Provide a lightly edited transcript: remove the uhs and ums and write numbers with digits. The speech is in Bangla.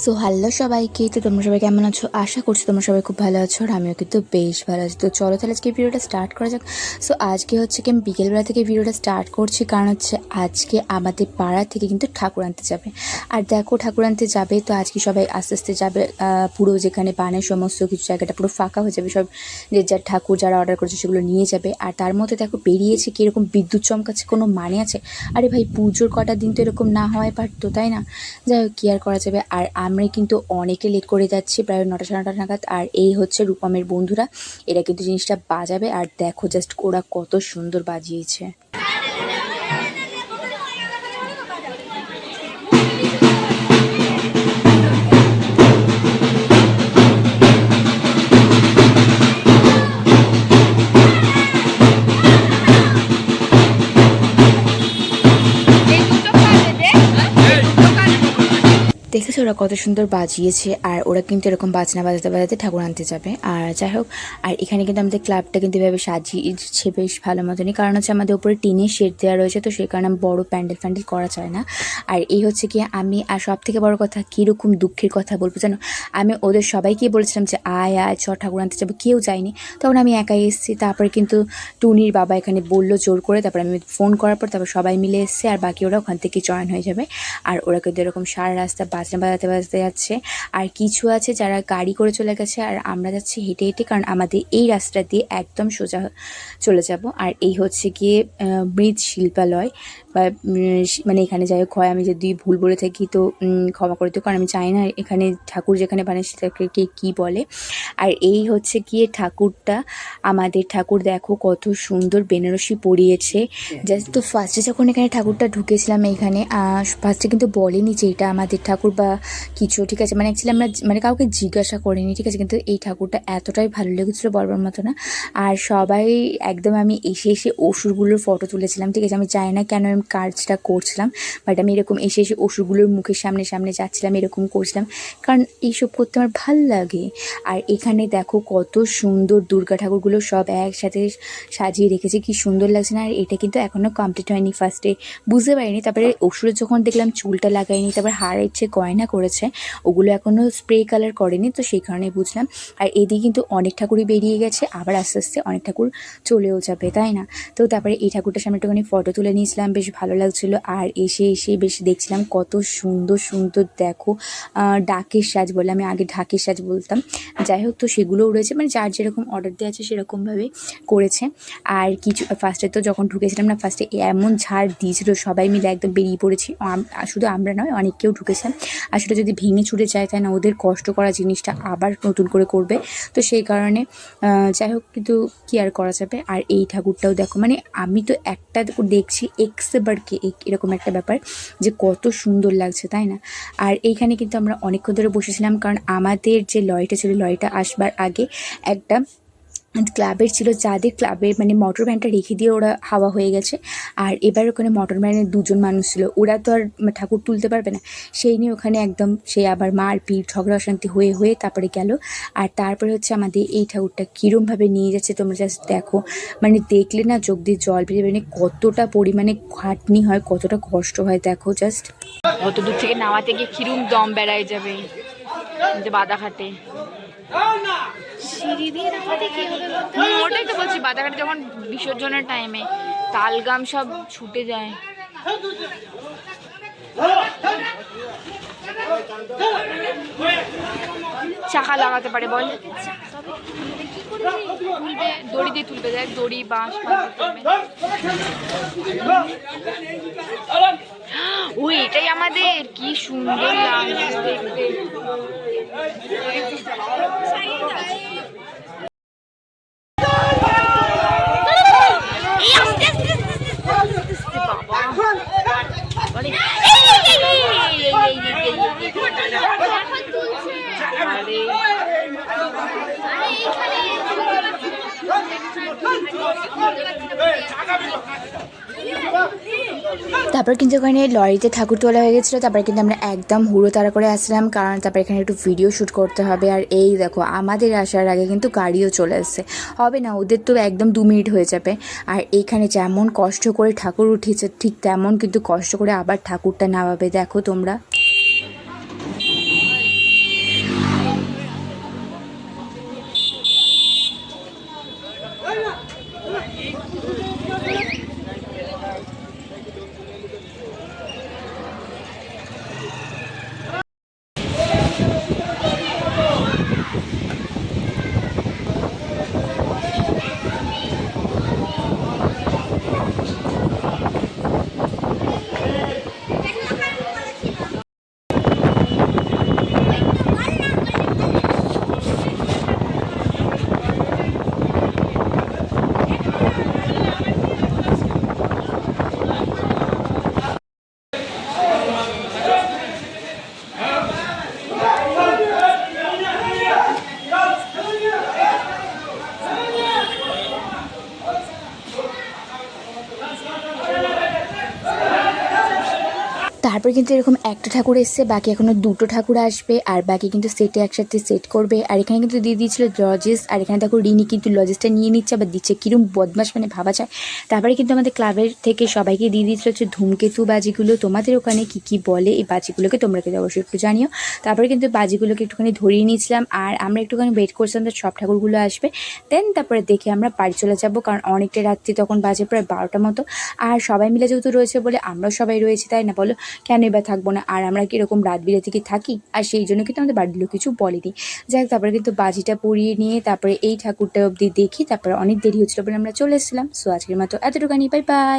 সো হ্যালো সবাইকে, তো তোমরা সবাই কেমন আছো? আশা করছি তোমরা সবাই খুব ভালো আছো, আর আমিও কিন্তু বেশ ভালো আছি। তো চলো তাহলে আজকে ভিডিওটা স্টার্ট করা যাক। সো আজকে হচ্ছে কি আমি বিকেলবেলা থেকে ভিডিওটা স্টার্ট করছি, কারণ হচ্ছে আজকে আমাদের পাড়া থেকে কিন্তু ঠাকুর আনতে যাবে। আর দেখো ঠাকুর আনতে যাবে, তো আজকে সবাই আস্তে আস্তে যাবে। পুরো যেখানে বানে সমস্ত কিছু জায়গাটা পুরো ফাঁকা হয়ে যাবে, সব যে যার ঠাকুর যারা অর্ডার করেছে সেগুলো নিয়ে যাবে। আর তার মধ্যে দেখো বেরিয়েছে কীরকম বিদ্যুৎ চমকাচ্ছে, কোনো মানে আছে? আরে ভাই, পুজোর কটা দিন তো এরকম না হওয়াই পারতো, তাই না? যাই হোক, কী আর করা যাবে। আর আমরা কিন্তু অনেকে লেট করে যাচ্ছি, প্রায় 9টা সাড়ে 9টা নাগাদ। আর এই হচ্ছে রূপমের বন্ধুরা, এরা কিন্তু জিনিসটা বাজাবে। আর দেখো জাস্ট ওরা কত সুন্দর বাজিয়েছে। দেখেছো ওরা কত সুন্দর বাজিয়েছে, আর ওরা কিন্তু এরকম বাজনা বাজাতে বাজাতে ঠাকুর আনতে যাবে। আর যাই হোক, আর এখানে কিন্তু আমাদের ক্লাবটা কিন্তু এভাবে সাজিয়েছে বেশ ভালো মতনই, কারণ হচ্ছে আমাদের উপরে টিনের শেড দেওয়া রয়েছে, তো সেই কারণে বড় প্যান্ডেল করা যায় না। আর এই হচ্ছে কি আমি, আর সব থেকে বড় কথা কীরকম দুঃখের কথা বলবো জানো, আমি ওদের সবাইকেই বলেছিলাম যে আয় আয় ছ ঠাকুর আনতে যাবো, কেউ যায়নি। তখন আমি একাই এসেছি। তারপরে কিন্তু টুনির বাবা এখানে বললো জোর করে, তারপর আমি ফোন করার পর তারপর সবাই মিলে এসছে, আর বাকি ওরা ওখান থেকে জয়েন হয়ে যাবে। আর ওরা কিন্তু এরকম সারা রাস্তা বাজনা বাজাতে বাজাতে যাচ্ছে। আর কিছু আছে যারা গাড়ি করে চলে গেছে, আর আমরা যাচ্ছি হেঁটে হেঁটে, কারণ আমাদের এই রাস্তা দিয়ে একদম সোজা চলে যাব। আর এই হচ্ছে গিয়ে মৃৎশিল্পালয়, বা মানে এখানে যাই হোক হয়, আমি যদি ভুল বলে থাকি তো ক্ষমা করে দিও, কারণ আমি চাই না এখানে ঠাকুর যেখানে বানায় সেটাকে কী বলে। আর এই হচ্ছে গিয়ে ঠাকুরটা, আমাদের ঠাকুর দেখো কত সুন্দর বেনারসি পরিয়েছে। জাস্ট তো ফার্স্টে যখন এখানে ঠাকুরটা ঢুকেছিলাম, এখানে ফার্স্টে কিন্তু বলেনি যে এটা আমাদের ঠাকুর বা কিছু, ঠিক আছে? মানে অ্যাকচুয়ালি আমরা মানে কাউকে জিজ্ঞাসা করিনি, ঠিক আছে? কিন্তু এই ঠাকুরটা এতটাই ভালো লেগেছিলো বলবার মতো না। আর সবাই একদম, আমি এসে এসে অসুরগুলোর ফটো তুলেছিলাম, ঠিক আছে? আমি জানি না কেন আমি কাজটা করছিলাম, বাট আমি এরকম এসে এসে অসুরগুলোর মুখের সামনে সামনে যাচ্ছিলাম, এরকম করছিলাম, কারণ এইসব করতে আমার ভাল লাগে। আর এখানে দেখো কত সুন্দর দুর্গা ঠাকুরগুলো সব একসাথে সাজিয়ে রেখেছে, কি সুন্দর লাগছে না? আর এটা কিন্তু এখনও কমপ্লিট হয়নি। ফার্স্টে বুঝতে পারিনি, তারপরে অসুরের যখন দেখলাম চুলটা লাগায়নি, তারপর হাড়ের চেয়ে গয়না করেছে, ওগুলো এখনও স্প্রে কালার করেনি, তো সেই কারণেই বুঝলাম। আর এদিকে কিন্তু অনেক ঠাকুরই বেরিয়ে গেছে, আবার আস্তে আস্তে অনেক ঠাকুর চলেও যাবে, তাই না? তো তারপরে এই ঠাকুরটার সামনে একটুখানি ফটো তুলে নিয়েছিলাম, বেশ ভালো লাগছিলো। আর এসে এসে বেশ দেখছিলাম কত সুন্দর সুন্দর, দেখো ডাকের সাজ বলে, আমি আগে ঢাকের সাজ বলতাম। যাই হোক, তো সেগুলোও রয়েছে, মানে যার যেরকম অর্ডার দেওয়া আছে সেরকমভাবে করেছে। আর কিছু ফার্স্টে তো যখন ঢুকেছিলাম না, ফার্স্টে এমন ঝাড় দিয়েছিল, সবাই মিলে একদম বেরিয়ে পড়েছি। শুধু আমরা নয়, অনেক কেউ ঢুকেছিলাম। আর সেটা যদি ভেঙে ছুটে যায়, তাই না, ওদের কষ্ট করা জিনিসটা আবার নতুন করে করবে, তো সেই কারণে যাই হোক, কিন্তু কী আর করা যাবে। আর এই ঠাকুরটাও দেখো, মানে আমি তো একটা দেখছি এক্সবারকে এরকম একটা ব্যাপার, যে কত সুন্দর লাগছে, তাই না? আর এইখানে কিন্তু আমরা অনেকক্ষণ ধরে বসেছিলাম, কারণ আমাদের যে লরিটা ছিল, লরিটা আসবার আগে একটা ক্লাবের ছিল, যাদের ক্লাবের মানে মোটর ভ্যানটা রেখে দিয়ে ওরা হাওয়া হয়ে গেছে। আর এবার ওখানে মোটর ভ্যানে 2জন মানুষ ছিল, ওরা তো আর ঠাকুর তুলতে পারবে না, সেই নিয়ে ওখানে একদম সে আবার মারপিট ঝগড়া অশান্তি হয়ে হয়ে তারপরে গেল। আর তারপরে হচ্ছে আমাদের এই ঠাকুরটা কীরমভাবে নিয়ে যাচ্ছে তোমরা জাস্ট দেখো, মানে দেখলে না চোখ দিয়ে জল বেরিয়ে, মানে কতটা পরিমাণে খাটনি হয়, কতটা কষ্ট হয়, দেখো জাস্ট। অত দূর থেকে নামাতে গিয়ে কিরম দম বেড়ায় যাবে, যে বাদাঘাটে সিঁড়ি দিয়ে নামাতে কি হবে? ওটাই তো বলছি, বাদাঘাটে যখন বিসর্জনের টাইমে তালগাম সব ছুটে যায়। চাকা লাগাতে পারে বল, তুলবে দড়ি দিয়ে তুলবে, যায় দড়ি বাঁশ। ও এটাই আমাদের, কি সুন্দর লাগছে দেখতে। তারপর কিন্তু ওখানে লরিতে ঠাকুর তোলা হয়ে গেছিলো, তারপরে কিন্তু আমরা একদম হুড়ো তাড়া করে আসলাম, কারণ তারপরে এখানে একটু ভিডিও শ্যুট করতে হবে। আর এই দেখো আমাদের আসার আগে কিন্তু গাড়িও চলে আসছে, হবে না, ওদের তো একদম 2 মিনিট হয়ে যাবে। আর এইখানে যেমন কষ্ট করে ঠাকুর উঠিয়েছে, ঠিক তেমন কিন্তু কষ্ট করে আবার ঠাকুরটা নামাবে, দেখো তোমরা। তারপর কিন্তু এরকম একটা ঠাকুর এসছে, বাকি এখনো দুটো ঠাকুর আসবে আর বাকি কিন্তু সেটে একসাথে সেট করবে। আর এখানে কিন্তু দিয়ে দিয়েছিল লজেস, আর এখানে দেখো রিনি কিন্তু লজেসটা নিয়ে নিচ্ছে আবার দিচ্ছে, কিরম বদমাস মানে ভাবা যায়। তারপরে কিন্তু আমাদের ক্লাবের থেকে সবাইকে দিয়ে দিয়েছিল হচ্ছে ধূমকেতু বাজিগুলো। তোমাদের ওখানে কি কি বলে এই বাজিগুলোকে তোমরা কিন্তু অবশ্যই একটু জানিও। তারপরে কিন্তু বাজিগুলোকে একটুখানি ধরিয়ে নিয়েছিলাম আর আমরা একটুখানি ওয়েট করছিলাম যে সব ঠাকুরগুলো আসবে, দেন তারপরে দেখে আমরা বাড়ি চলে যাব, কারণ অনেকটা রাত্রি তখন বাজে প্রায় 12টা মতো। আর সবাই মিলে যেহেতু রয়েছে বলে আমরাও সবাই রয়েছি, তাই না বলো, কেন এবার থাকবো না। আর আমরা কীরকম রাত বিরাতে কি থাকি, আর সেই জন্য কিন্তু আমাদের বাড়ির লোক কিছু বলেনি। যাই হোক, তারপরে কিন্তু বাজিটা পরিয়ে নিয়ে তারপরে এই ঠাকুরটা অবধি দেখি, তারপরে অনেক দেরি হচ্ছিলো বলে আমরা চলে এসেছিলাম। সো আজকের মতো এতটুকানি, বাই বাই।